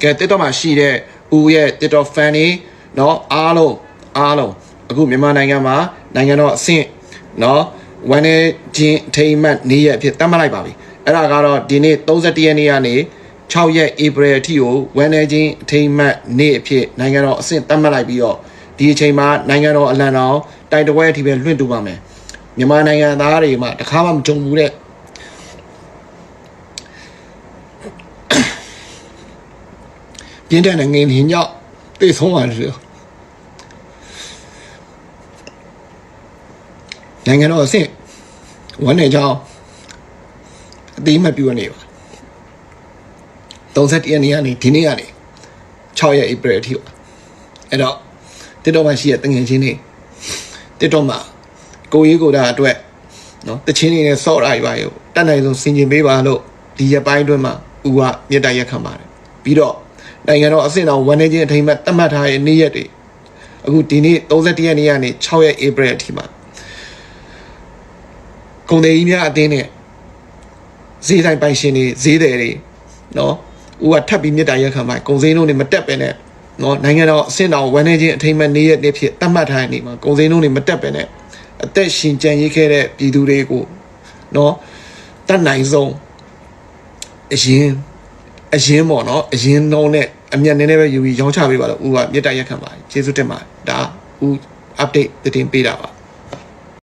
ကဲတစ်တော့မှရှိတဲ့ဦးရဲ့တစ်တော့ fan တွေနော်အားလုံးအခုမြန်မာနိုင်ငံမှာနိုင်ငံတော်အဆင့်နော်ဝန်နေချင်းထိမှတ်နေ့ရက်အဖြစ်သတ်မှတ်လိုက်ပါပြီအဲ့ဒါကတော့ဒီနေ့31ရက်နေ့ကနေ6ရက်ဧပြီအထိကိုဝန်နေချင်းထိမှတ်နေ့အဖြစ်နိုင်ငံတော်အဆင့်သတ်မှတ်လိုက်ပြီးတော့ဒီအချိန်မှာနိုင်ငံတော်အလံတော်တိုက်တပွဲအထိပဲလွှင့်တူပါမယ်မြန်မာနိုင်ငံသားတွေမှာတခါမှမကြုံဘူးတဲ့ပြင်းတဲ့ငင်းညောက်သိဆုံးပါတယ်နိုင်ငံတော်အဆင့်ဝန်နေကြောင်းအတိမပြနေပါ31ရက်နေ့ကနေဒီနေ့ကနေ6ရက်ဧပြီအထိပါအဲ့တော့တစ်တော့မှရှိရတငယ်ချင်းတွေတစ်တော့မှကိုရေးကိုတာအတွက်နော်တချင်းနေနဲ့ဆော့ရပါရောတတ်နိုင်ဆုံးဆင်ခြင်ပေးပါလို့ဒီရက်ပိုင်းအတွင်းမှာဦးကမြေတိုင်ရက်ခံပါတယ်ပြီးတော့နိုင်ငံတော်အဆင့်တော်ဝန်နေချင်းအထိမ်းအမှတ်သတ်မှတ်ထားတဲ့နေ့ရက်တွေအခုဒီနေ့31ရက်နေ့ကနေ6ရက်ဧပြီအထိမှာကုန်တယ်ကြီးများအတင်းနဲ့ဈေးတိုင်းပိုင်ရှင်တွေဈေးတယ်တွေနော်ဦးကထပ်ပြီးမြေတိုင်ရက်ခံပါကုန်စည်နှုန်းတွေမတက်ပဲနဲ့နော်နိုင်ငံတော်အဆင့်တော်ဝန်နေချင်းအထိမ်းအမှတ်နေ့ရက်နေ့ဖြစ်သတ်မှတ်ထားတဲ့နေ့မှာကုန်စည်နှုန်းတွေမတက်ပဲနဲ့အသက်ရှင်ကြံရေးခဲ့တဲ့ပြည်သူတွေကိုနော်တတ်နိုင်ဆုံးအရင်ပေါ့နော်အရင်နှုံးနဲ့အမြတ်နည်းနည်းပဲယူပြီးရောင်းချပေးပါလို့ဦးကမြေတိုင်ရက်ခံပါတယ်ကျေးဇူးတင်ပါတယ်ဒါဦး update တင်ပေးတာပါ